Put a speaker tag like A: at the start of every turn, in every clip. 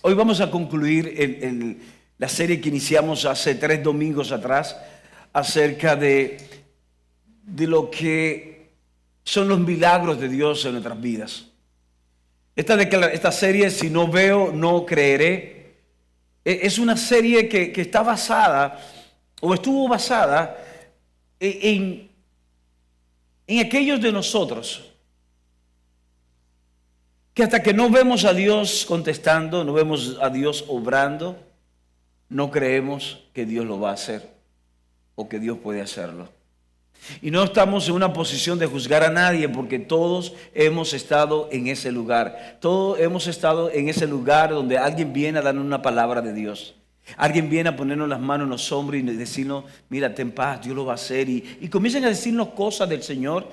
A: Hoy vamos a concluir la serie que iniciamos hace 3 domingos atrás acerca de lo que son los milagros de Dios en nuestras vidas. Esta serie, si no veo, no creeré, es una serie que está basada o estuvo basada en aquellos de nosotros que hasta que no vemos a Dios contestando, no vemos a Dios obrando, no creemos que Dios lo va a hacer o que Dios puede hacerlo. Y no estamos en una posición de juzgar a nadie, porque todos hemos estado en ese lugar. Todos hemos estado en ese lugar donde alguien viene a darnos una palabra de Dios. Alguien viene a ponernos las manos en los hombros y decirnos: mira, ten paz, Dios lo va a hacer. Y comienzan a decirnos cosas del Señor.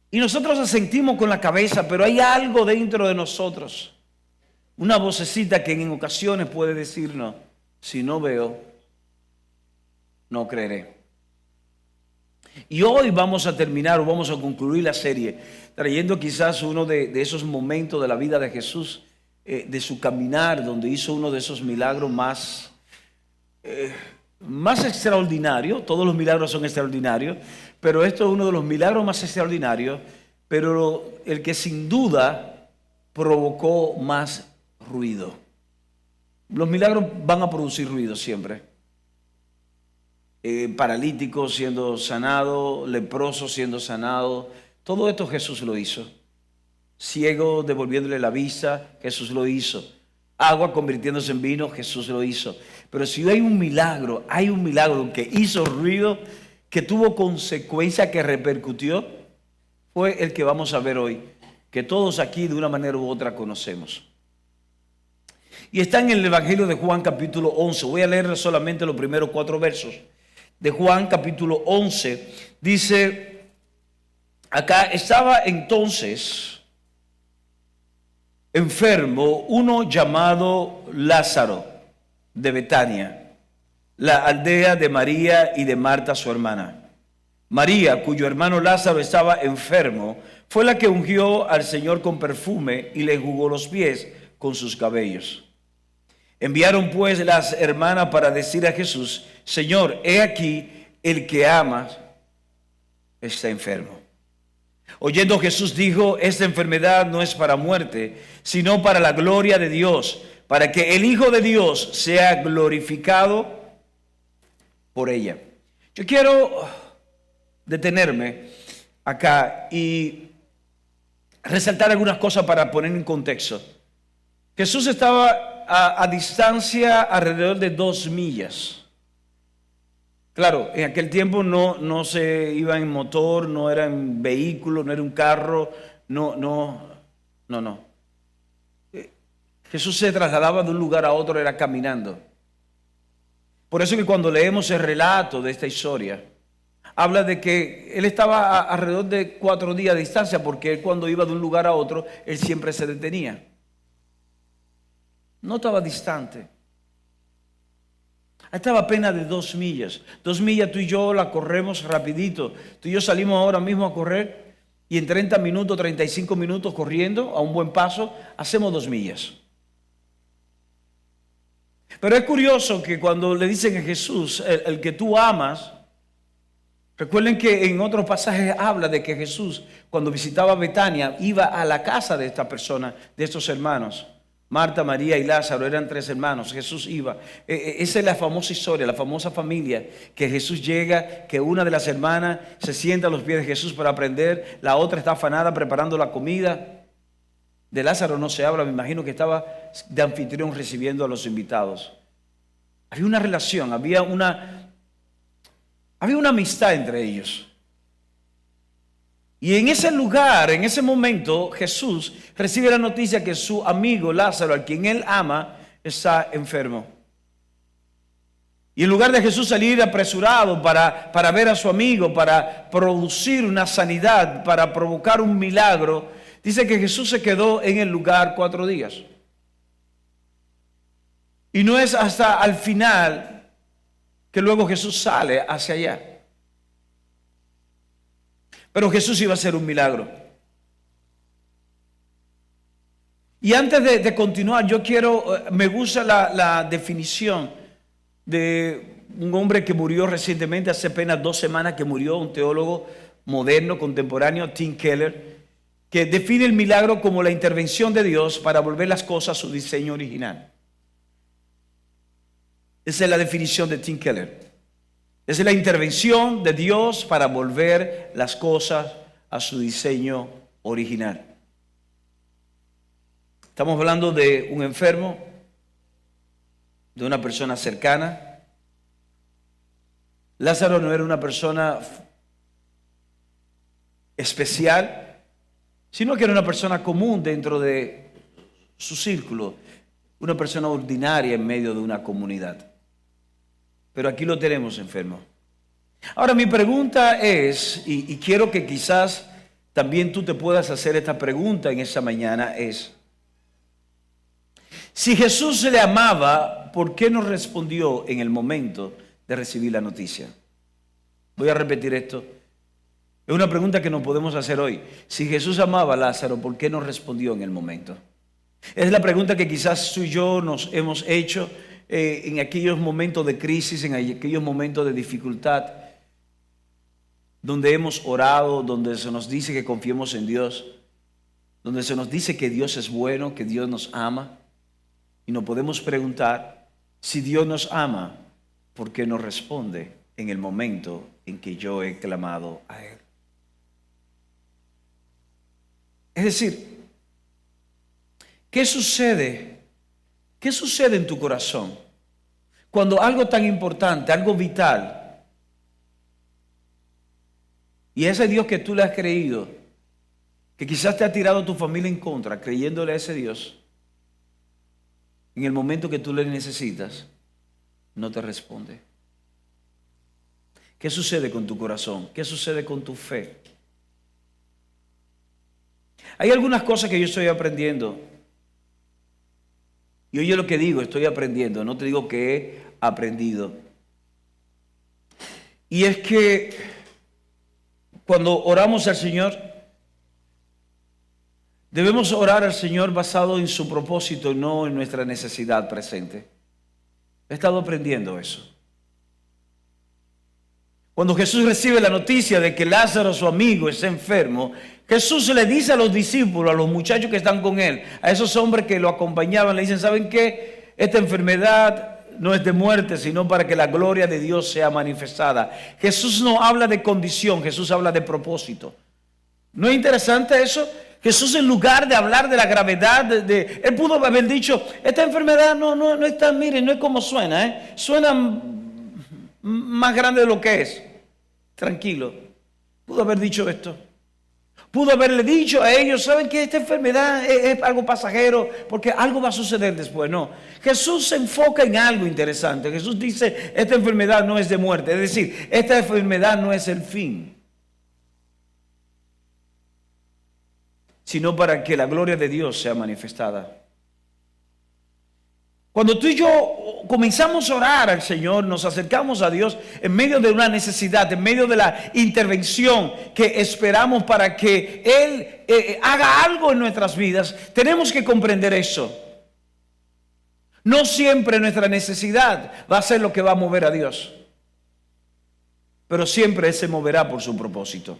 A: Y nosotros asentimos con la cabeza, pero hay algo dentro de nosotros. Una vocecita que en ocasiones puede decirnos: si no veo, no creeré. Y hoy vamos a terminar o vamos a concluir la serie trayendo quizás uno de esos momentos de la vida de Jesús, de su caminar, donde hizo uno de esos milagros más extraordinarios. Todos los milagros son extraordinarios, pero esto es uno de los milagros más extraordinarios, pero el que sin duda provocó más ruido. Los milagros van a producir ruido siempre. Paralítico siendo sanado, leproso siendo sanado, todo esto Jesús lo hizo. Ciego devolviéndole la vista, Jesús lo hizo. Agua convirtiéndose en vino, Jesús lo hizo. Pero si hay un milagro que hizo ruido, que tuvo consecuencia, que repercutió, fue el que vamos a ver hoy, que todos aquí de una manera u otra conocemos. Y está en el Evangelio de Juan capítulo 11. Voy a leer solamente los primeros 4 versos. De Juan capítulo 11, dice, acá: estaba entonces enfermo uno llamado Lázaro de Betania, la aldea de María y de Marta su hermana. María, cuyo hermano Lázaro estaba enfermo, fue la que ungió al Señor con perfume y le enjugó los pies con sus cabellos. Enviaron pues las hermanas para decir a Jesús: Señor, he aquí, el que amas está enfermo. Oyendo Jesús dijo: esta enfermedad no es para muerte, sino para la gloria de Dios, para que el Hijo de Dios sea glorificado por ella. Yo quiero detenerme acá y resaltar algunas cosas para poner en contexto. Jesús estaba a distancia alrededor de 2 millas. Claro, en aquel tiempo no se iba en motor, no era en vehículo, no era un carro, no. Jesús se trasladaba de un lugar a otro, era caminando. Por eso que cuando leemos el relato de esta historia, habla de que él estaba alrededor de 4 días de distancia, porque él, cuando iba de un lugar a otro, él siempre se detenía. No estaba distante. Estaba apenas de 2 millas. 2 millas tú y yo la corremos rapidito. Tú y yo salimos ahora mismo a correr y en 30 minutos, 35 minutos corriendo a un buen paso, hacemos 2 millas. Pero es curioso que cuando le dicen a Jesús, el que tú amas, recuerden que en otros pasajes habla de que Jesús, cuando visitaba Betania, iba a la casa de esta persona, de estos hermanos. Marta, María y Lázaro eran 3 hermanos. Jesús iba. Esa es la famosa historia, la famosa familia, que Jesús llega, que una de las hermanas se sienta a los pies de Jesús para aprender, la otra está afanada preparando la comida. De Lázaro no se habla, me imagino que estaba de anfitrión recibiendo a los invitados. Había una relación, había una amistad entre ellos. Y en ese lugar, en ese momento, Jesús recibe la noticia que su amigo Lázaro, al quien él ama, está enfermo. Y en lugar de Jesús salir apresurado para ver a su amigo, para producir una sanidad, para provocar un milagro, dice que Jesús se quedó en el lugar 4 días. Y no es hasta al final que luego Jesús sale hacia allá. Pero Jesús iba a hacer un milagro. Y antes de continuar, me gusta la definición de un hombre que murió recientemente, hace apenas 2 semanas que murió, un teólogo moderno, contemporáneo, Tim Keller, que define el milagro como la intervención de Dios para volver las cosas a su diseño original. Esa es la definición de Tim Keller. Esa es la intervención de Dios para volver las cosas a su diseño original. Estamos hablando de un enfermo, de una persona cercana. Lázaro no era una persona especial, sino que era una persona común dentro de su círculo, una persona ordinaria en medio de una comunidad. Pero aquí lo tenemos enfermo. Ahora mi pregunta es, y quiero que quizás también tú te puedas hacer esta pregunta en esa mañana, es: si Jesús le amaba, ¿por qué no respondió en el momento de recibir la noticia? Voy a repetir esto. Es una pregunta que nos podemos hacer hoy. Si Jesús amaba a Lázaro, ¿por qué no respondió en el momento? Es la pregunta que quizás tú y yo nos hemos hecho en aquellos momentos de crisis, en aquellos momentos de dificultad, donde hemos orado, donde se nos dice que confiemos en Dios, donde se nos dice que Dios es bueno, que Dios nos ama. Y nos podemos preguntar, si Dios nos ama, ¿por qué no responde en el momento en que yo he clamado a Él? Es decir, ¿qué sucede? ¿Qué sucede en tu corazón cuando algo tan importante, algo vital, y ese Dios que tú le has creído, que quizás te ha tirado tu familia en contra, creyéndole a ese Dios, en el momento que tú le necesitas, no te responde? ¿Qué sucede con tu corazón? ¿Qué sucede con tu fe? Hay algunas cosas que yo estoy aprendiendo. Y oye lo que digo, estoy aprendiendo, no te digo que he aprendido. Y es que cuando oramos al Señor, debemos orar al Señor basado en su propósito, no en nuestra necesidad presente. He estado aprendiendo eso. Cuando Jesús recibe la noticia de que Lázaro, su amigo, está enfermo, Jesús le dice a los discípulos, a los muchachos que están con él, a esos hombres que lo acompañaban, le dicen: ¿saben qué? Esta enfermedad no es de muerte, sino para que la gloria de Dios sea manifestada. Jesús no habla de condición, Jesús habla de propósito. ¿No es interesante eso? Jesús, en lugar de hablar de la gravedad, Él pudo haber dicho: esta enfermedad no es tan, miren, no es como suena, suena más grande de lo que es. Tranquilo. Pudo haber dicho esto. Pudo haberle dicho a ellos: ¿saben que esta enfermedad es algo pasajero? Porque algo va a suceder después. No. Jesús se enfoca en algo interesante. Jesús dice: esta enfermedad no es de muerte. Es decir, esta enfermedad no es el fin, sino para que la gloria de Dios sea manifestada. Cuando tú y yo comenzamos a orar al Señor, nos acercamos a Dios en medio de una necesidad, en medio de la intervención que esperamos para que Él haga algo en nuestras vidas, tenemos que comprender eso. No siempre nuestra necesidad va a ser lo que va a mover a Dios, pero siempre Él se moverá por su propósito.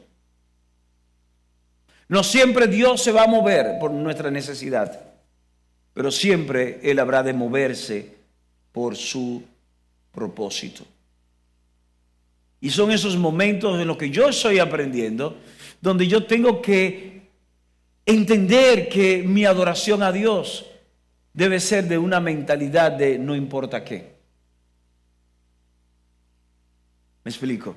A: No siempre Dios se va a mover por nuestra necesidad, pero siempre Él habrá de moverse por su propósito. Y son esos momentos en los que yo estoy aprendiendo, donde yo tengo que entender que mi adoración a Dios debe ser de una mentalidad de no importa qué. ¿Me explico?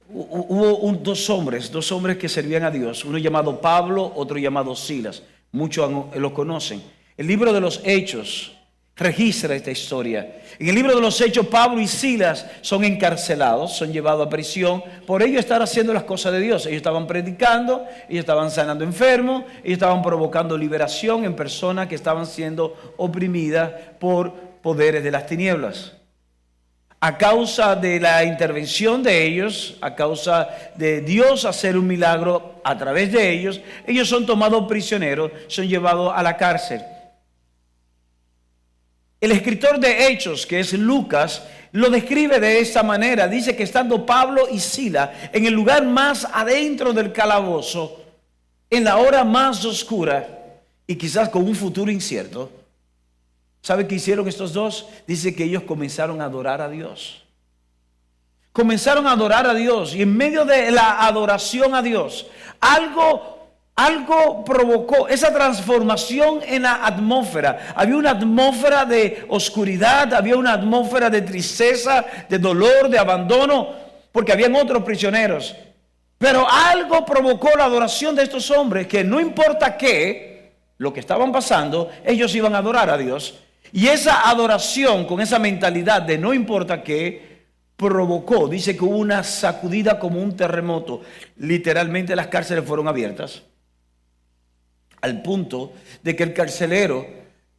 A: Hubo dos hombres que servían a Dios, uno llamado Pablo, otro llamado Silas. Muchos los conocen. El libro de los Hechos registra esta historia. En el libro de los Hechos, Pablo y Silas son encarcelados, son llevados a prisión por ellos estar haciendo las cosas de Dios. Ellos estaban predicando, ellos estaban sanando enfermos, ellos estaban provocando liberación en personas que estaban siendo oprimidas por poderes de las tinieblas. A causa de la intervención de ellos, a causa de Dios hacer un milagro a través de ellos, ellos son tomados prisioneros, son llevados a la cárcel. El escritor de Hechos, que es Lucas, lo describe de esta manera. Dice que estando Pablo y Silas en el lugar más adentro del calabozo, en la hora más oscura y quizás con un futuro incierto, ¿sabe qué hicieron estos dos? Dice que ellos comenzaron a adorar a Dios. Comenzaron a adorar a Dios, y en medio de la adoración a Dios, algo provocó esa transformación en la atmósfera. Había una atmósfera de oscuridad, había una atmósfera de tristeza, de dolor, de abandono, porque habían otros prisioneros. Pero algo provocó la adoración de estos hombres, que no importa qué, lo que estaban pasando, ellos iban a adorar a Dios. Y esa adoración con esa mentalidad de no importa qué, provocó, dice que hubo una sacudida como un terremoto. Literalmente las cárceles fueron abiertas, al punto de que el carcelero,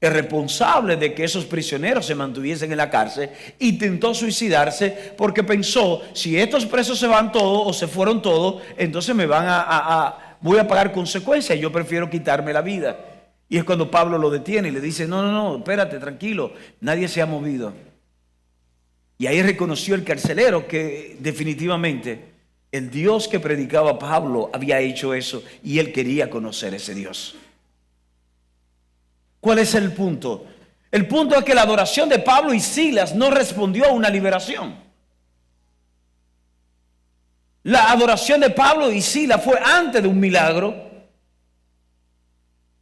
A: el responsable de que esos prisioneros se mantuviesen en la cárcel, intentó suicidarse porque pensó, si estos presos se van todos o se fueron todos, entonces me van voy a pagar consecuencias, yo prefiero quitarme la vida. Y es cuando Pablo lo detiene y le dice, no, espérate, tranquilo, nadie se ha movido. Y ahí reconoció el carcelero que definitivamente el Dios que predicaba Pablo había hecho eso, y él quería conocer ese Dios. ¿Cuál es el punto? El punto es que la adoración de Pablo y Silas no respondió a una liberación. La adoración de Pablo y Silas fue antes de un milagro,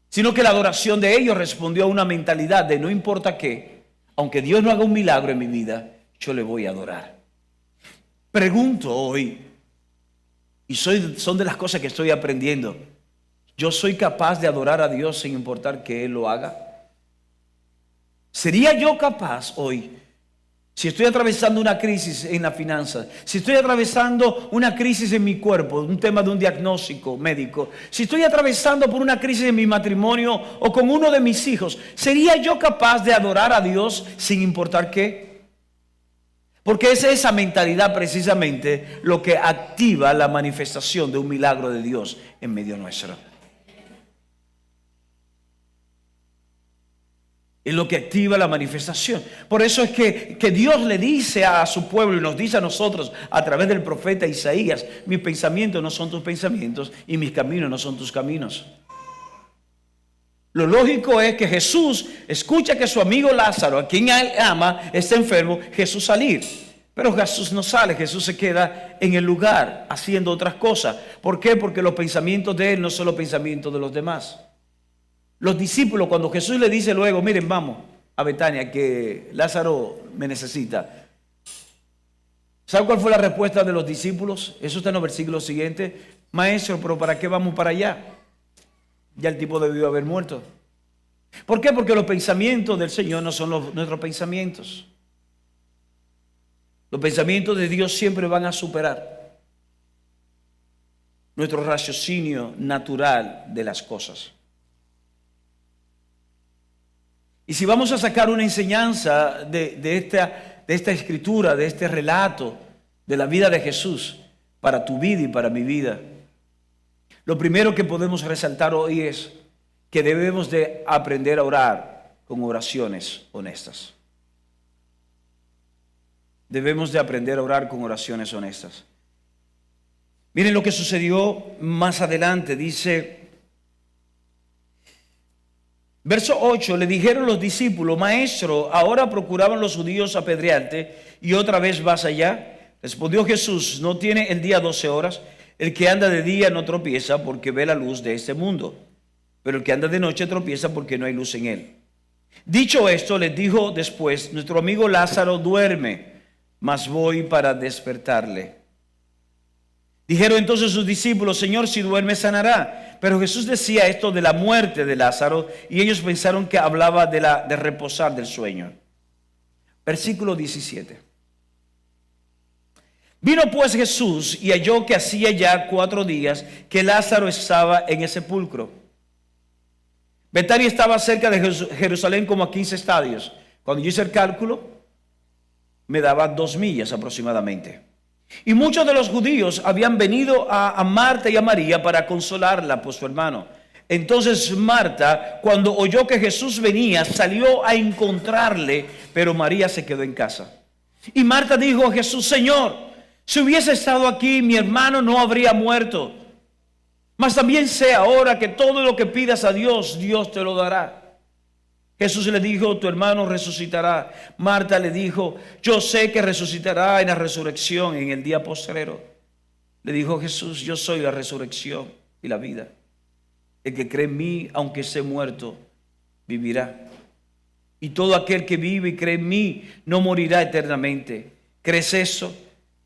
A: sino que la adoración de ellos respondió a una mentalidad de no importa qué, aunque Dios no haga un milagro en mi vida, yo le voy a adorar. Pregunto hoy, y son de las cosas que estoy aprendiendo, ¿yo soy capaz de adorar a Dios sin importar que Él lo haga? ¿Sería yo capaz hoy, si estoy atravesando una crisis en la finanza, si estoy atravesando una crisis en mi cuerpo, un tema de un diagnóstico médico, si estoy atravesando por una crisis en mi matrimonio o con uno de mis hijos, ¿sería yo capaz de adorar a Dios sin importar qué? Porque es esa mentalidad precisamente lo que activa la manifestación de un milagro de Dios en medio nuestro. Es lo que activa la manifestación. Por eso es que Dios le dice a su pueblo y nos dice a nosotros a través del profeta Isaías, mis pensamientos no son tus pensamientos y mis caminos no son tus caminos. Lo lógico es que Jesús escucha que su amigo Lázaro, a quien él ama, está enfermo, Jesús salir. Pero Jesús no sale, Jesús se queda en el lugar haciendo otras cosas. ¿Por qué? Porque los pensamientos de él no son los pensamientos de los demás. Los discípulos, cuando Jesús le dice luego, miren, vamos a Betania, que Lázaro me necesita. ¿Sabe cuál fue la respuesta de los discípulos? Eso está en los versículos siguientes. Maestro, pero ¿para qué vamos para allá? Ya el tipo debió haber muerto. ¿Por qué? Porque los pensamientos del Señor no son nuestros pensamientos. Los pensamientos de Dios siempre van a superar nuestro raciocinio natural de las cosas. Y si vamos a sacar una enseñanza de esta escritura, de este relato de la vida de Jesús, para tu vida y para mi vida, lo primero que podemos resaltar hoy es que debemos de aprender a orar con oraciones honestas. Debemos de aprender a orar con oraciones honestas. Miren lo que sucedió más adelante, dice, verso 8, le dijeron los discípulos, maestro, ahora procuraban los judíos apedrearte y otra vez vas allá. Respondió Jesús, no tiene el día 12 horas, el que anda de día no tropieza porque ve la luz de este mundo, pero el que anda de noche tropieza porque no hay luz en él. Dicho esto, les dijo después, nuestro amigo Lázaro duerme, mas voy para despertarle. Dijeron entonces sus discípulos, Señor, si duerme sanará. Pero Jesús decía esto de la muerte de Lázaro y ellos pensaron que hablaba de reposar del sueño. Versículo 17. Vino pues Jesús y halló que hacía ya 4 días que Lázaro estaba en el sepulcro. Betania estaba cerca de Jerusalén como a 15 estadios. Cuando yo hice el cálculo, me daba 2 millas aproximadamente. Y muchos de los judíos habían venido a Marta y a María para consolarla por su hermano. Entonces Marta, cuando oyó que Jesús venía, salió a encontrarle, pero María se quedó en casa. Y Marta dijo a Jesús: Señor, si hubiese estado aquí, mi hermano no habría muerto. Mas también sé ahora que todo lo que pidas a Dios, Dios te lo dará. Jesús le dijo: tu hermano resucitará. Marta le dijo: yo sé que resucitará en la resurrección en el día postrero. Le dijo Jesús: yo soy la resurrección y la vida. El que cree en mí, aunque esté muerto, vivirá. Y todo aquel que vive y cree en mí no morirá eternamente. ¿Crees eso?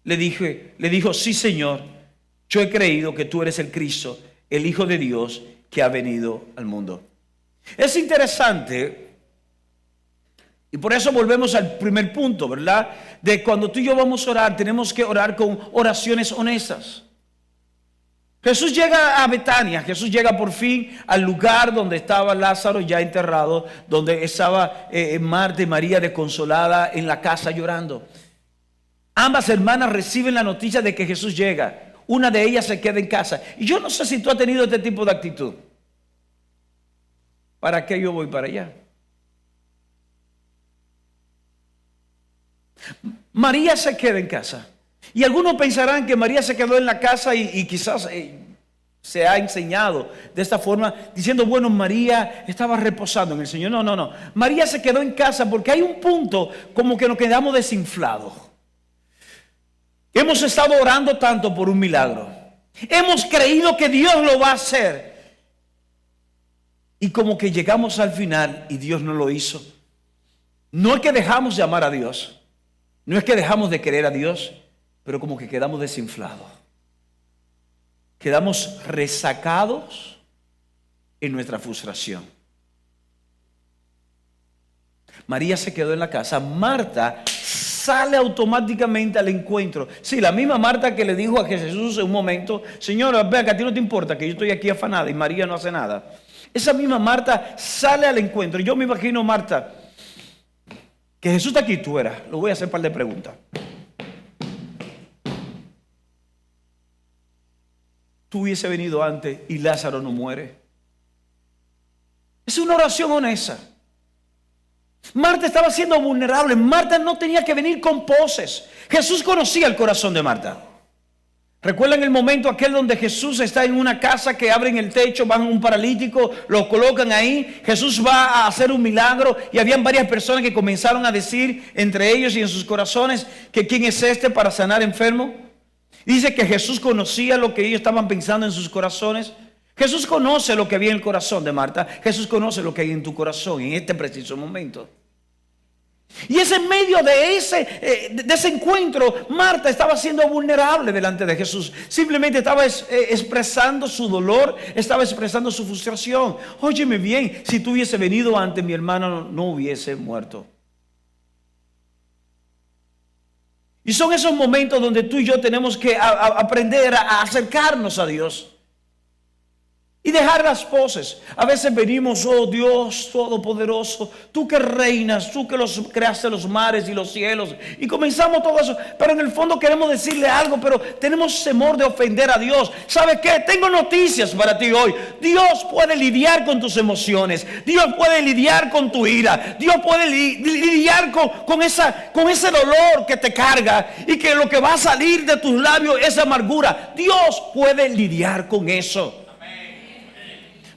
A: Le dijo: sí, Señor, yo he creído que tú eres el Cristo, el Hijo de Dios que ha venido al mundo. Es interesante, y por eso volvemos al primer punto, ¿verdad? De cuando tú y yo vamos a orar, tenemos que orar con oraciones honestas. Jesús llega a Betania, Jesús llega por fin al lugar donde estaba Lázaro ya enterrado, donde estaba Marta y María desconsolada en la casa llorando. Ambas hermanas reciben la noticia de que Jesús llega. Una de ellas se queda en casa. Y yo no sé si tú has tenido este tipo de actitud. ¿Para qué yo voy para allá? María se queda en casa. Y algunos pensarán que María se quedó en la casa y quizás se ha enseñado de esta forma, diciendo: bueno, María estaba reposando en el Señor. No. María se quedó en casa porque hay un punto como que nos quedamos desinflados. Hemos estado orando tanto por un milagro. Hemos creído que Dios lo va a hacer. Y como que llegamos al final y Dios no lo hizo. No es que dejamos de amar a Dios. No es que dejamos de querer a Dios. Pero como que quedamos desinflados. Quedamos resacados en nuestra frustración. María se quedó en la casa. Marta sale automáticamente al encuentro. Sí, la misma Marta que le dijo a Jesús en un momento: Señor, vea que a ti no te importa que yo estoy aquí afanada y María no hace nada. Esa misma Marta sale al encuentro. Yo me imagino, Marta, que Jesús está aquí, tú eras. Lo voy a hacer un par de preguntas. Tú hubiese venido antes y Lázaro no muere. Es una oración honesta. Marta estaba siendo vulnerable. Marta no tenía que venir con poses. Jesús conocía el corazón de Marta. ¿Recuerdan el momento aquel donde Jesús está en una casa, que abren el techo, van a un paralítico, lo colocan ahí? Jesús va a hacer un milagro y habían varias personas que comenzaron a decir entre ellos y en sus corazones que ¿quién es este para sanar enfermo? Dice que Jesús conocía lo que ellos estaban pensando en sus corazones. Jesús conoce lo que había en el corazón de Marta. Jesús conoce lo que hay en tu corazón en este preciso momento. Y es en medio de ese encuentro, Marta estaba siendo vulnerable delante de Jesús. Simplemente estaba expresando su dolor, estaba expresando su frustración. Óyeme bien, si tú hubiese venido antes, mi hermano no hubiese muerto. Y son esos momentos donde tú y yo tenemos que aprender a acercarnos a Dios. Y dejar las poses. A veces venimos: oh Dios Todopoderoso, tú que reinas, tú que creaste los mares y los cielos. Y comenzamos todo eso. Pero en el fondo queremos decirle algo, pero tenemos temor de ofender a Dios. ¿Sabes qué? Tengo noticias para ti hoy. Dios puede lidiar con tus emociones. Dios puede lidiar con tu ira. Dios puede lidiar con ese dolor que te carga. Y que lo que va a salir de tus labios es amargura. Dios puede lidiar con eso.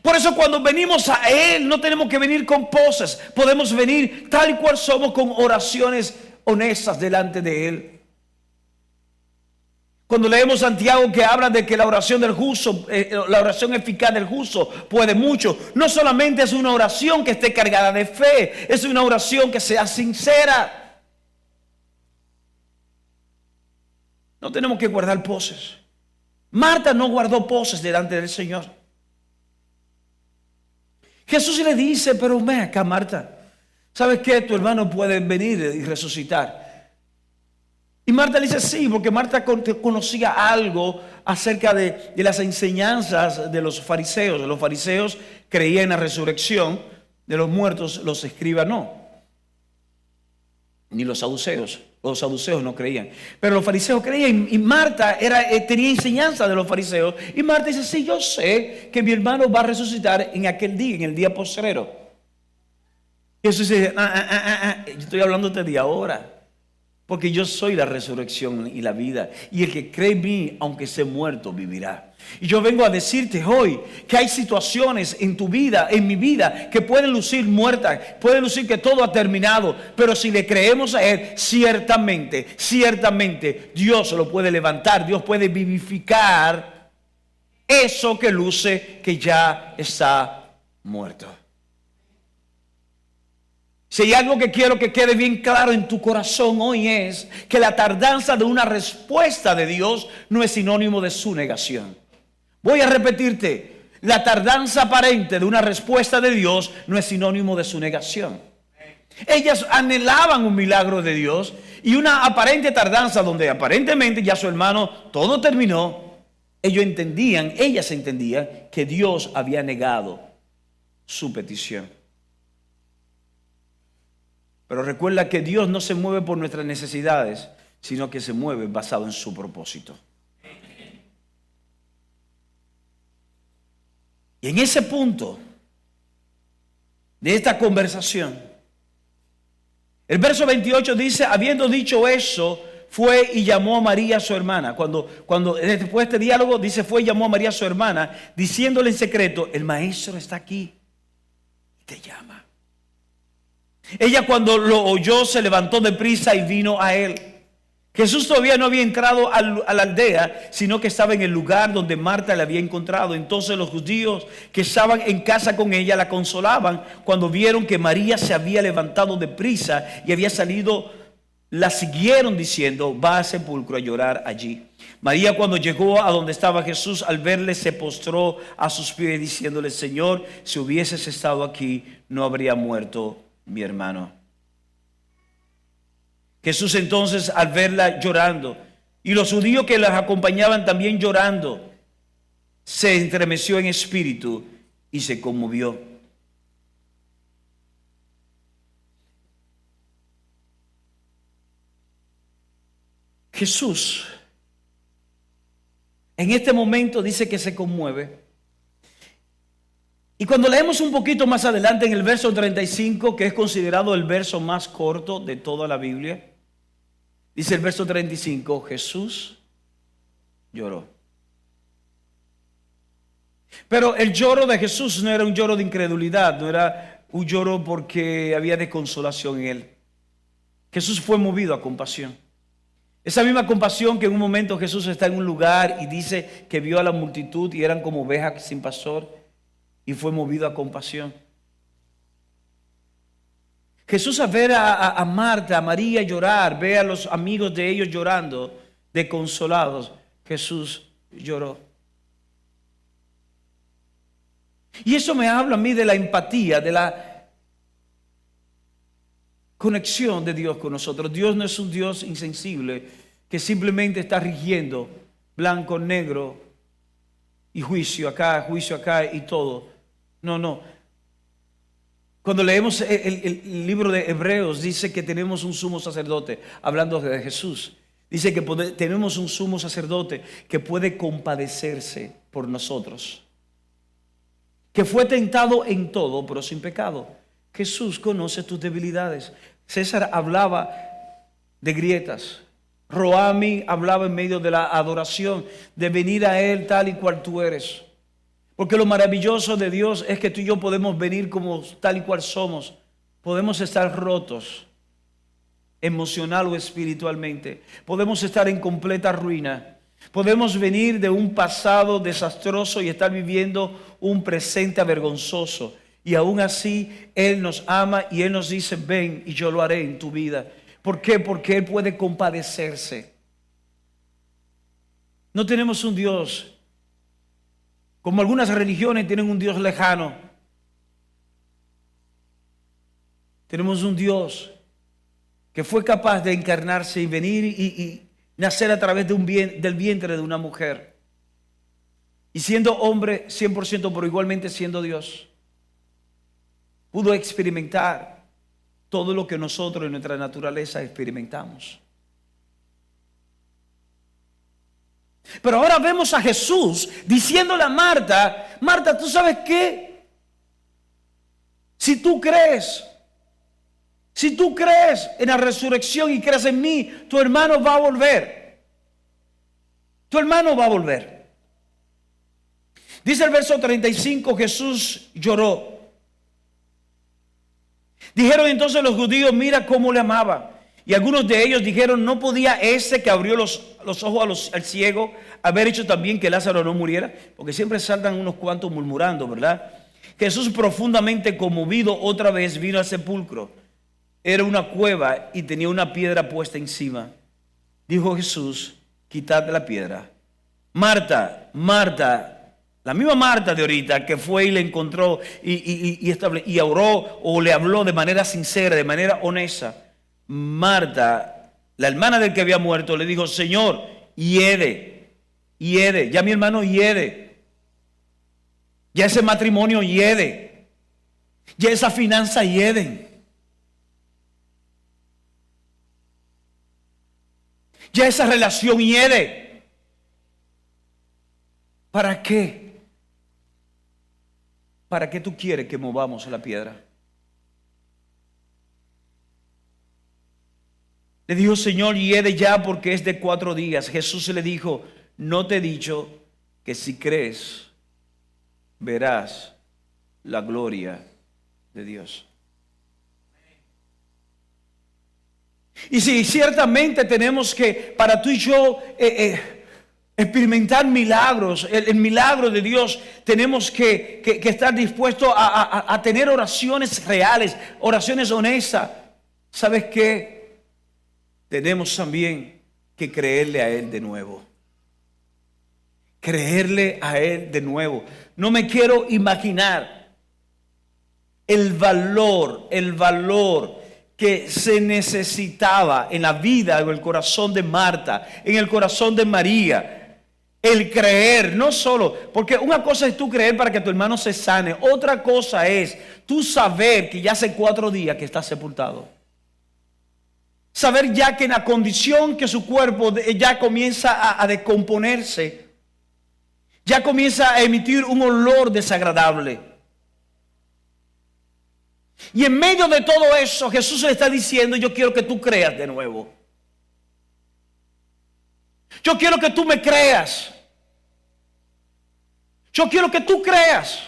A: Por eso cuando venimos a Él no tenemos que venir con poses. Podemos venir tal y cual somos, con oraciones honestas delante de Él. Cuando leemos Santiago, que habla de que la oración del justo, la oración eficaz del justo puede mucho. No solamente es una oración que esté cargada de fe, es una oración que sea sincera. No tenemos que guardar poses. Marta no guardó poses delante del Señor. Jesús le dice: pero ven acá, Marta, ¿sabes qué? Tu hermano puede venir y resucitar. Y Marta le dice: sí, porque Marta conocía algo acerca de las enseñanzas de los fariseos. Los fariseos creían en la resurrección de los muertos, los escribas no. ni los saduceos. Los saduceos no creían, pero los fariseos creían, y Marta tenía enseñanza de los fariseos, y Marta dice, sí, yo sé que mi hermano va a resucitar en aquel día, en el día postrero. Jesús dice, yo estoy hablándote de ahora, porque yo soy la resurrección y la vida, y el que cree en mí, aunque esté muerto, vivirá. Y yo vengo a decirte hoy que hay situaciones en tu vida, en mi vida, que pueden lucir muertas, pueden lucir que todo ha terminado, pero si le creemos a Él, ciertamente Dios lo puede levantar, Dios puede vivificar eso que luce que ya está muerto. Si hay algo que quiero que quede bien claro en tu corazón hoy, es que la tardanza de una respuesta de Dios no es sinónimo de su negación. Voy a repetirte, la tardanza aparente de una respuesta de Dios no es sinónimo de su negación. Ellas anhelaban un milagro de Dios, y una aparente tardanza donde aparentemente ya su hermano todo terminó, ellas entendían que Dios había negado su petición. Pero recuerda que Dios no se mueve por nuestras necesidades, sino que se mueve basado en su propósito. Y en ese punto de esta conversación, el verso 28 dice, habiendo dicho eso, fue y llamó a María su hermana. Cuando después de este diálogo dice, fue y llamó a María su hermana, diciéndole en secreto, el maestro está aquí y te llama. Ella, cuando lo oyó, se levantó deprisa y vino a él. Jesús todavía no había entrado a la aldea, sino que estaba en el lugar donde Marta le había encontrado. Entonces los judíos que estaban en casa con ella la consolaban cuando vieron que María se había levantado deprisa y había salido. La siguieron diciendo, va al sepulcro a llorar allí. María, cuando llegó a donde estaba Jesús, al verle se postró a sus pies diciéndole, Señor, si hubieses estado aquí, no habría muerto mi hermano. Jesús entonces, al verla llorando, y los judíos que las acompañaban también llorando, se estremeció en espíritu y se conmovió. Jesús en este momento dice que se conmueve. Y cuando leemos un poquito más adelante en el verso 35, que es considerado el verso más corto de toda la Biblia, dice el verso 35, Jesús lloró. Pero el lloro de Jesús no era un lloro de incredulidad, no era un lloro porque había desconsolación en él. Jesús fue movido a compasión. Esa misma compasión que en un momento Jesús está en un lugar y dice que vio a la multitud y eran como ovejas sin pastor y fue movido a compasión. Jesús, al ver a Marta, a María llorar, ve a los amigos de ellos llorando, desconsolados, Jesús lloró. Y eso me habla a mí de la empatía, de la conexión de Dios con nosotros. Dios no es un Dios insensible que simplemente está rigiendo blanco, negro y juicio acá y todo. No. Cuando leemos el libro de Hebreos, dice que tenemos un sumo sacerdote, hablando de Jesús. Dice que tenemos un sumo sacerdote que puede compadecerse por nosotros, que fue tentado en todo, pero sin pecado. Jesús conoce tus debilidades. César hablaba de grietas. Roami hablaba en medio de la adoración, de venir a Él tal y cual tú eres. Porque lo maravilloso de Dios es que tú y yo podemos venir como tal y cual somos. Podemos estar rotos, emocional o espiritualmente. Podemos estar en completa ruina. Podemos venir de un pasado desastroso y estar viviendo un presente vergonzoso. Y aún así, Él nos ama y Él nos dice, ven y yo lo haré en tu vida. ¿Por qué? Porque Él puede compadecerse. No tenemos un Dios como algunas religiones tienen un Dios lejano. Tenemos un Dios que fue capaz de encarnarse y venir y nacer a través de del vientre de una mujer. Y siendo hombre 100%, pero igualmente siendo Dios, pudo experimentar todo lo que nosotros en nuestra naturaleza experimentamos. Pero ahora vemos a Jesús diciéndole a Marta: Marta, ¿tú sabes qué? Si tú crees en la resurrección y crees en mí, tu hermano va a volver. Tu hermano va a volver. Dice el verso 35, Jesús lloró. Dijeron entonces los judíos: mira cómo le amaba. Y algunos de ellos dijeron: ¿no podía ese que abrió los ojos al ciego haber hecho también que Lázaro no muriera? Porque siempre saltan unos cuantos murmurando, ¿verdad? Jesús, profundamente conmovido, otra vez vino al sepulcro. Era una cueva y tenía una piedra puesta encima. Dijo Jesús: quitad la piedra. Marta, Marta, la misma Marta de ahorita que fue y le encontró y oró o le habló de manera sincera, de manera honesta. Marta, la hermana del que había muerto, le dijo: Señor, hiede, ya mi hermano hiede, ya ese matrimonio hiede, ya esa finanza hieden, ya esa relación hiede. ¿Para qué? ¿Para qué tú quieres que movamos la piedra? Le dijo: Señor, hiede ya, porque es de 4 días. Jesús le dijo: no te he dicho que si crees, verás la gloria de Dios. Y sí, ciertamente tenemos que, para tú y yo, experimentar milagros, el milagro de Dios, tenemos que estar dispuestos a tener oraciones reales, oraciones honestas. ¿Sabes qué? Tenemos también que creerle a Él de nuevo. Creerle a Él de nuevo. No me quiero imaginar el valor que se necesitaba en la vida, en el corazón de Marta, en el corazón de María. El creer, no solo, porque una cosa es tú creer para que tu hermano se sane, otra cosa es tú saber que ya hace 4 días que está sepultado. Saber ya que en la condición que su cuerpo ya comienza a descomponerse, ya comienza a emitir un olor desagradable. Y en medio de todo eso, Jesús le está diciendo: yo quiero que tú creas de nuevo. Yo quiero que tú me creas. Yo quiero que tú creas.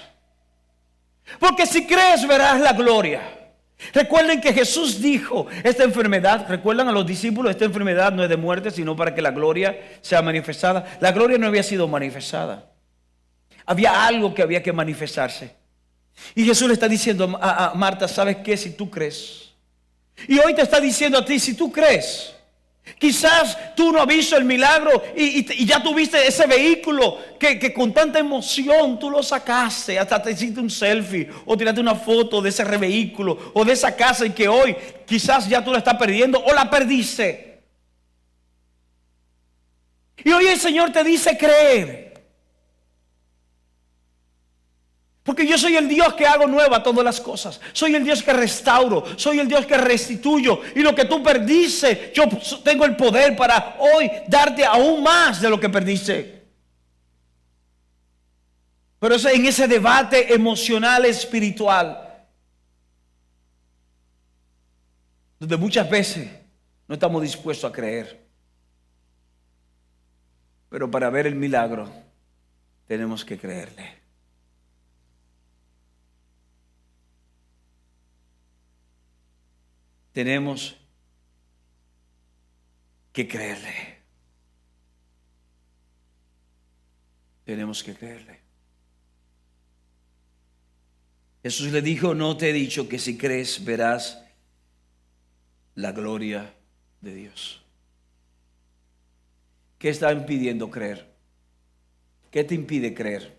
A: Porque si crees, verás la gloria. Recuerden que Jesús dijo: esta enfermedad, recuerdan a los discípulos, esta enfermedad no es de muerte, sino para que la gloria sea manifestada. La gloria no había sido manifestada. Había algo que había que manifestarse. Y Jesús le está diciendo a Marta: ¿sabes qué? Si tú crees. Y hoy te está diciendo a ti: si tú crees. Quizás tú no has visto el milagro y ya tuviste ese vehículo que con tanta emoción tú lo sacaste, hasta te hiciste un selfie o tiraste una foto de ese vehículo o de esa casa, y que hoy quizás ya tú la estás perdiendo o la perdiste. Y hoy el Señor te dice: creer. Porque yo soy el Dios que hago nueva todas las cosas. Soy el Dios que restauro. Soy el Dios que restituyo. Y lo que tú perdiste, yo tengo el poder para hoy darte aún más de lo que perdiste. Pero es en ese debate emocional, espiritual, donde muchas veces no estamos dispuestos a creer. Pero para ver el milagro, tenemos que creerle. Tenemos que creerle. Tenemos que creerle. Jesús le dijo: no te he dicho que si crees verás la gloria de Dios. ¿Qué está impidiendo creer? ¿Qué te impide creer?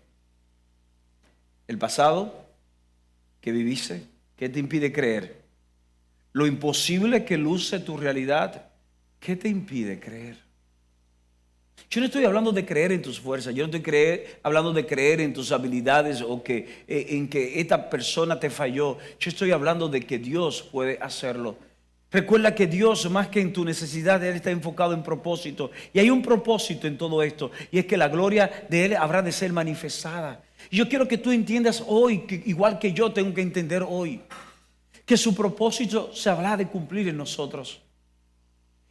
A: ¿El pasado que viviste? ¿Qué te impide creer? Lo imposible que luce tu realidad, ¿qué te impide creer? Yo no estoy hablando de creer en tus fuerzas, yo no estoy hablando de creer en tus habilidades o en que esta persona te falló. Yo estoy hablando de que Dios puede hacerlo. Recuerda que Dios, más que en tu necesidad, Él está enfocado en propósito. Y hay un propósito en todo esto, y es que la gloria de Él habrá de ser manifestada. Y yo quiero que tú entiendas hoy, que igual que yo tengo que entender hoy, que su propósito se habrá de cumplir en nosotros.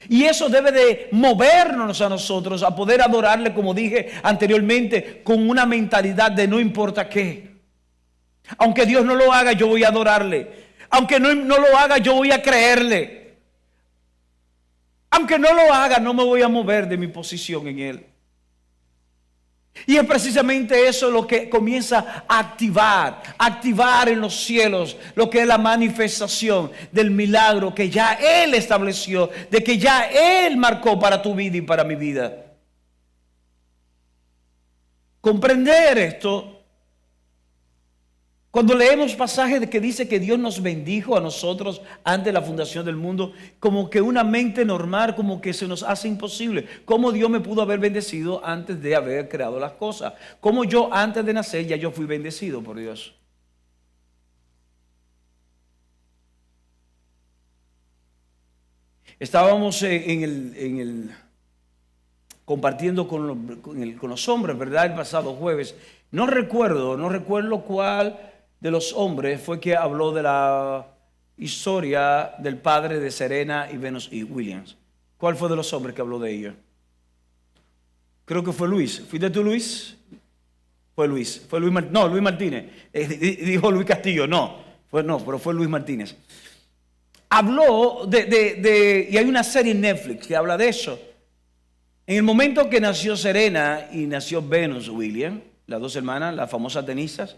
A: Y eso debe de movernos a nosotros a poder adorarle, como dije anteriormente, con una mentalidad de no importa qué. Aunque Dios no lo haga, yo voy a adorarle. Aunque no lo haga, yo voy a creerle. Aunque no lo haga, no me voy a mover de mi posición en Él. Y es precisamente eso lo que comienza a activar en los cielos lo que es la manifestación del milagro que ya Él estableció, de que ya Él marcó para tu vida y para mi vida. Comprender esto, cuando leemos pasajes de que dice que Dios nos bendijo a nosotros antes de la fundación del mundo, como que una mente normal, como que se nos hace imposible. ¿Cómo Dios me pudo haber bendecido antes de haber creado las cosas? ¿Cómo yo antes de nacer ya yo fui bendecido por Dios? Estábamos compartiendo con los hombres, ¿verdad? El pasado jueves. No recuerdo cuál de los hombres fue que habló de la historia del padre de Serena y Venus y Williams. ¿Cuál fue de los hombres que habló de ellos? Creo que fue Luis. ¿Fuiste tú, Luis? Fue Luis. Luis Martínez. Dijo Luis Castillo. Pero fue Luis Martínez. Habló y hay una serie en Netflix que habla de eso. En el momento que nació Serena y nació Venus Williams, las dos hermanas, las famosas tenistas,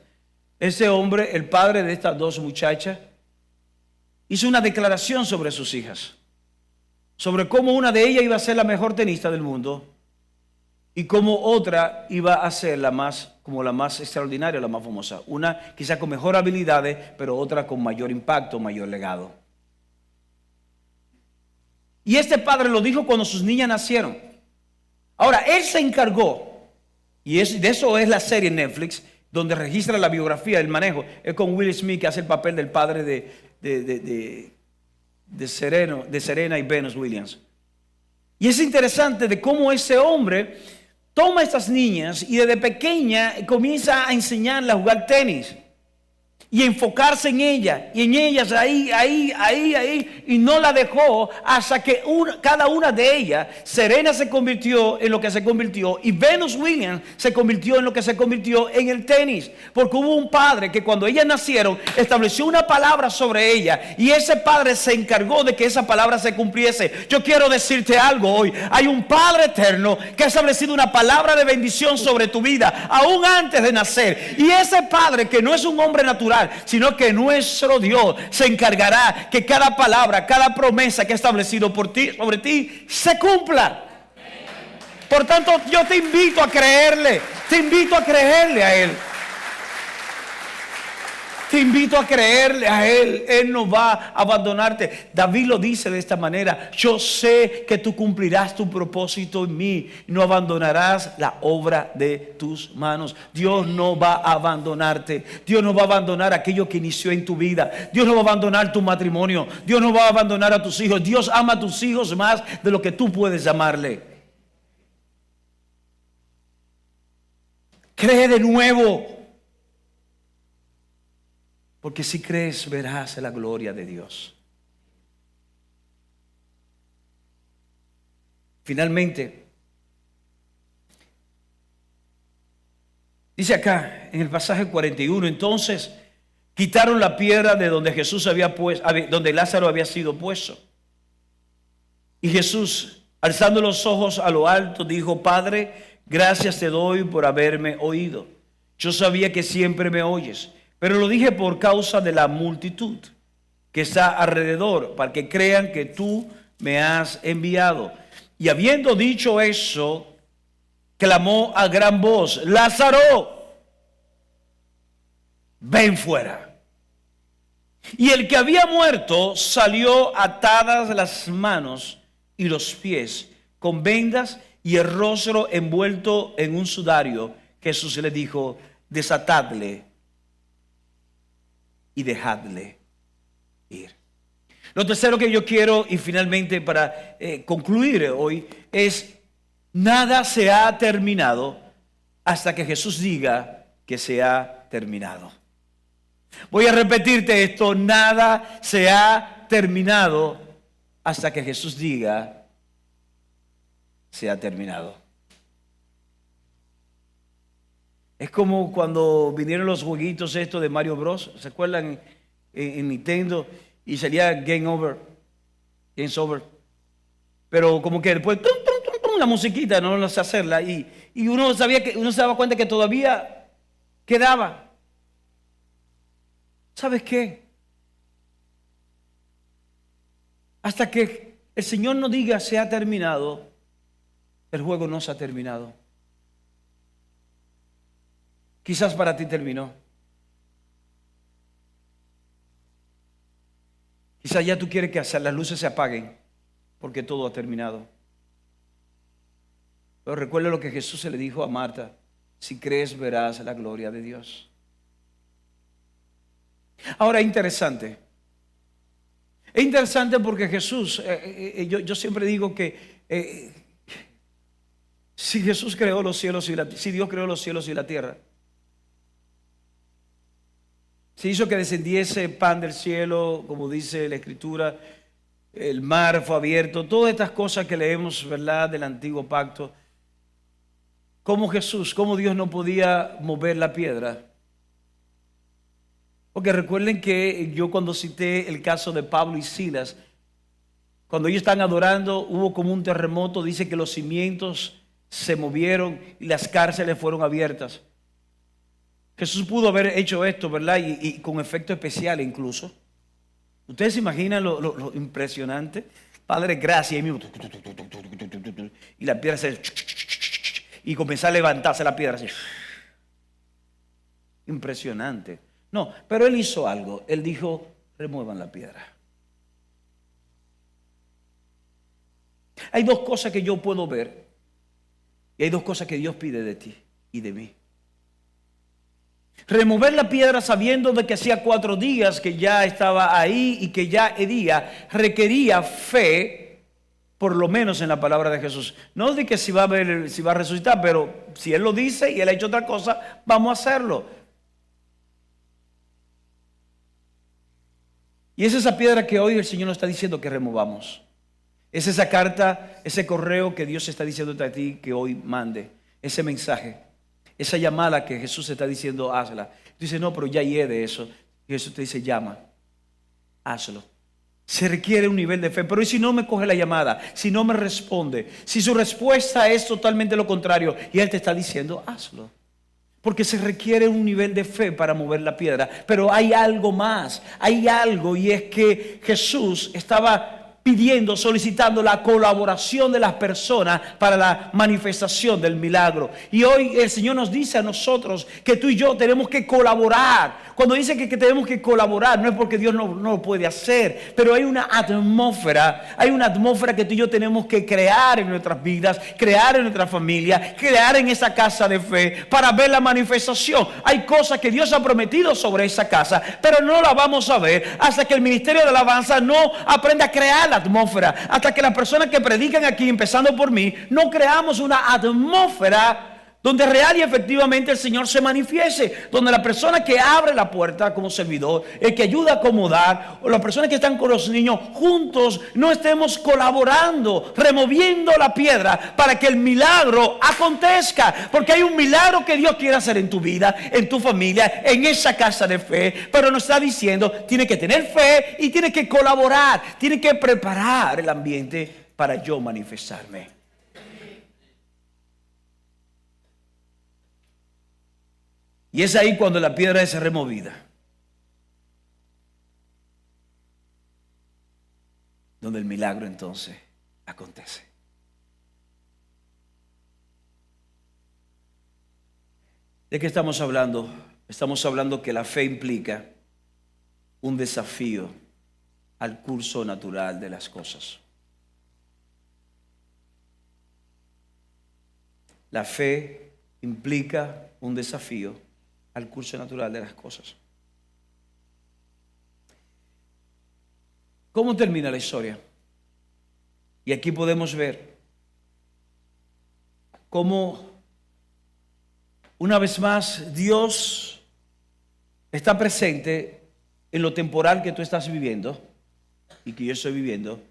A: ese hombre, el padre de estas dos muchachas, hizo una declaración sobre sus hijas, sobre cómo una de ellas iba a ser la mejor tenista del mundo y cómo otra iba a ser la más extraordinaria, la más famosa. Una quizá con mejor habilidades, pero otra con mayor impacto, mayor legado. Y este padre lo dijo cuando sus niñas nacieron. Ahora, él se encargó, y de eso es la serie en Netflix, donde registra la biografía, el manejo. Es con Will Smith, que hace el papel del padre de Serena y Venus Williams. Y es interesante de cómo ese hombre toma a estas niñas y desde pequeña comienza a enseñarles a jugar tenis. Y enfocarse en ella, y en ellas ahí, y no la dejó hasta que cada una de ellas, Serena se convirtió en lo que se convirtió, y Venus Williams se convirtió en lo que se convirtió en el tenis, porque hubo un padre que cuando ellas nacieron, estableció una palabra sobre ella, y ese padre se encargó de que esa palabra se cumpliese. Yo quiero decirte algo hoy, hay un Padre eterno que ha establecido una palabra de bendición sobre tu vida, aún antes de nacer, y ese Padre que no es un hombre natural, sino que nuestro Dios se encargará que cada palabra, cada promesa que ha establecido sobre ti se cumpla. Por tanto, yo te invito a creerle a Él. Te invito a creerle a Él. Él no va a abandonarte. David lo dice de esta manera: yo sé que tú cumplirás tu propósito en mí, no abandonarás la obra de tus manos. Dios no va a abandonarte. Dios no va a abandonar aquello que inició en tu vida. Dios no va a abandonar tu matrimonio. Dios no va a abandonar a tus hijos. Dios ama a tus hijos más de lo que tú puedes amarle. Cree de nuevo. Porque si crees, verás la gloria de Dios. Finalmente, dice acá en el pasaje 41, entonces quitaron la piedra de donde Jesús donde Lázaro había sido puesto. Y Jesús, alzando los ojos a lo alto, dijo: Padre, gracias te doy por haberme oído. Yo sabía que siempre me oyes, pero lo dije por causa de la multitud que está alrededor, para que crean que tú me has enviado. Y habiendo dicho eso, clamó a gran voz: Lázaro, ven fuera. Y el que había muerto salió, atadas las manos y los pies con vendas, y el rostro envuelto en un sudario, Jesús le dijo: desatadle y dejadle ir. Lo tercero que yo quiero, y finalmente para concluir hoy, es: nada se ha terminado hasta que Jesús diga que se ha terminado. Voy a repetirte esto: nada se ha terminado hasta que Jesús diga se ha terminado. Es como cuando vinieron los jueguitos estos de Mario Bros. ¿Se acuerdan? En Nintendo, y salía Game Over, Game's Over. Pero como que después tum, tum, tum, tum, la musiquita, no sé hacerla, y uno se daba cuenta que todavía quedaba. ¿Sabes qué? Hasta que el Señor nos diga se ha terminado, el juego no se ha terminado. Quizás para ti terminó. Quizás ya tú quieres que las luces se apaguen porque todo ha terminado. Pero recuerda lo que Jesús se le dijo a Marta: si crees verás la gloria de Dios. Ahora, es interesante porque Jesús, yo siempre digo que si Jesús creó los cielos si Dios creó los cielos y la tierra, se hizo que descendiese pan del cielo, como dice la Escritura, el mar fue abierto, todas estas cosas que leemos, ¿verdad?, del antiguo pacto. ¿Cómo Dios no podía mover la piedra? Porque recuerden que yo, cuando cité el caso de Pablo y Silas, cuando ellos están adorando, hubo como un terremoto, dice que los cimientos se movieron y las cárceles fueron abiertas. Jesús pudo haber hecho esto, ¿verdad? Y con efecto especial incluso. ¿Ustedes se imaginan lo impresionante? Padre, gracias. Y la piedra y comenzó a levantarse la piedra así. Impresionante. No, pero Él hizo algo. Él dijo: remuevan la piedra. Hay dos cosas que yo puedo ver, y hay dos cosas que Dios pide de ti y de mí. Remover la piedra sabiendo de que hacía 4 días que ya estaba ahí y que ya hería, requería fe, por lo menos en la palabra de Jesús. No de que si va a resucitar, pero si Él lo dice y Él ha hecho otra cosa, vamos a hacerlo. Y es esa piedra que hoy el Señor nos está diciendo que removamos. Es esa carta, ese correo que Dios está diciendo a ti que hoy mande. Ese mensaje. Esa llamada que Jesús está diciendo, hazla. Tú dices: no, pero ya de eso. Y Jesús te dice: llama, hazlo. Se requiere un nivel de fe. Pero ¿y si no me coge la llamada? Si no me responde, si su respuesta es totalmente lo contrario, y Él te está diciendo: hazlo. Porque se requiere un nivel de fe para mover la piedra. Pero hay algo más, hay algo, y es que Jesús estaba pidiendo, solicitando la colaboración de las personas para la manifestación del milagro. Y hoy el Señor nos dice a nosotros que tú y yo tenemos que colaborar. Cuando dice que tenemos que colaborar, no es porque Dios no lo puede hacer, pero hay una atmósfera que tú y yo tenemos que crear en nuestras vidas, crear en nuestra familia, crear en esa casa de fe para ver la manifestación. Hay cosas que Dios ha prometido sobre esa casa, pero no la vamos a ver hasta que el ministerio de alabanza no aprenda a crear la atmósfera, hasta que las personas que predican aquí, empezando por mí, no creamos una atmósfera donde real y efectivamente el Señor se manifieste, donde la persona que abre la puerta como servidor, el que ayuda a acomodar, o las personas que están con los niños juntos, no estemos colaborando, removiendo la piedra para que el milagro acontezca, porque hay un milagro que Dios quiere hacer en tu vida, en tu familia, en esa casa de fe, pero nos está diciendo: tiene que tener fe y tiene que colaborar, tiene que preparar el ambiente para yo manifestarme. Y es ahí cuando la piedra es removida, donde el milagro entonces acontece. ¿De qué estamos hablando? Estamos hablando que la fe implica un desafío al curso natural de las cosas. La fe implica un desafío al curso natural de las cosas. ¿Cómo termina la historia? Y aquí podemos ver cómo una vez más Dios está presente en lo temporal que tú estás viviendo y que yo estoy viviendo,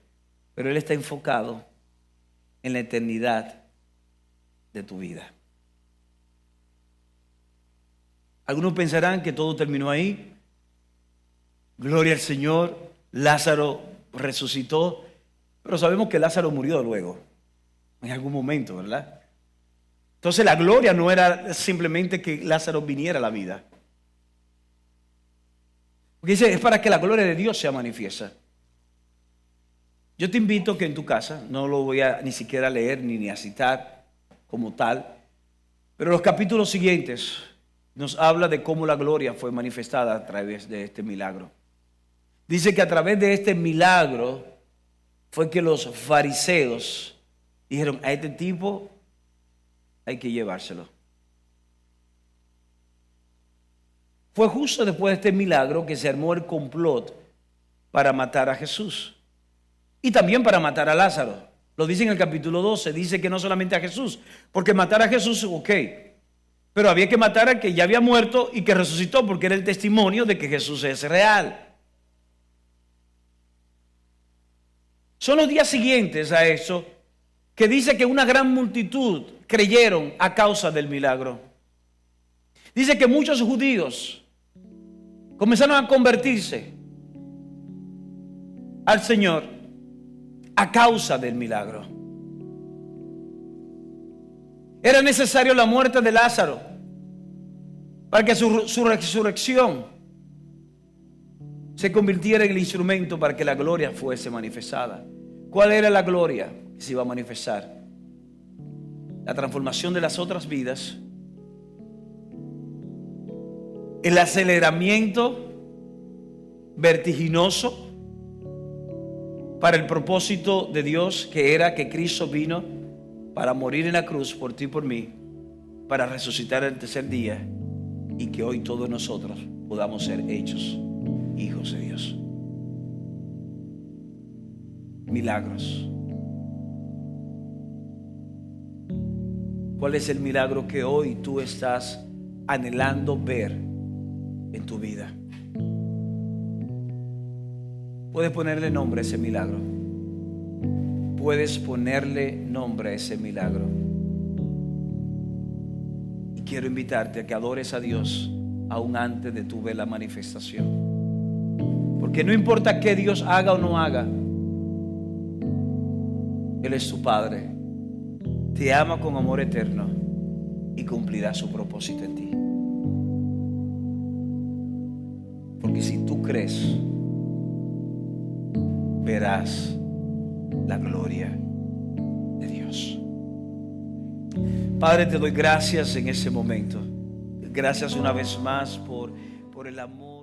A: pero Él está enfocado en la eternidad de tu vida. Algunos pensarán que todo terminó ahí. Gloria al Señor, Lázaro resucitó, pero sabemos que Lázaro murió luego, en algún momento, ¿verdad? Entonces la gloria no era simplemente que Lázaro viniera a la vida. Porque dice, es para que la gloria de Dios sea manifiesta. Yo te invito que en tu casa, no lo voy a ni siquiera leer ni a citar como tal, pero los capítulos siguientes nos habla de cómo la gloria fue manifestada a través de este milagro. Dice que a través de este milagro fue que los fariseos dijeron, a este tipo hay que llevárselo. Fue justo después de este milagro que se armó el complot para matar a Jesús y también para matar a Lázaro. Lo dice en el capítulo 12, dice que no solamente a Jesús, porque matar a Jesús, ok, pero había que matar a que ya había muerto y que resucitó, porque era el testimonio de que Jesús es real. Son los días siguientes a eso que dice que una gran multitud creyeron a causa del milagro. Dice que muchos judíos comenzaron a convertirse al Señor a causa del milagro. Era necesario la muerte de Lázaro para que su resurrección se convirtiera en el instrumento para que la gloria fuese manifestada. ¿Cuál era la gloria que se iba a manifestar? La transformación de las otras vidas, el aceleramiento vertiginoso para el propósito de Dios, que era que Cristo vino para morir en la cruz por ti y por mí, para resucitar el tercer día y que hoy todos nosotros podamos ser hechos hijos de Dios. Milagros. ¿Cuál es el milagro que hoy tú estás anhelando ver en tu vida? Puedes ponerle nombre a ese milagro. Puedes ponerle nombre a ese milagro. Y quiero invitarte a que adores a Dios aún antes de tu ver la manifestación. Porque no importa qué Dios haga o no haga, Él es tu Padre, te ama con amor eterno y cumplirá su propósito en ti. Porque si tú crees, verás la gloria de Dios. Padre, te doy gracias en ese momento. Gracias una vez más por el amor.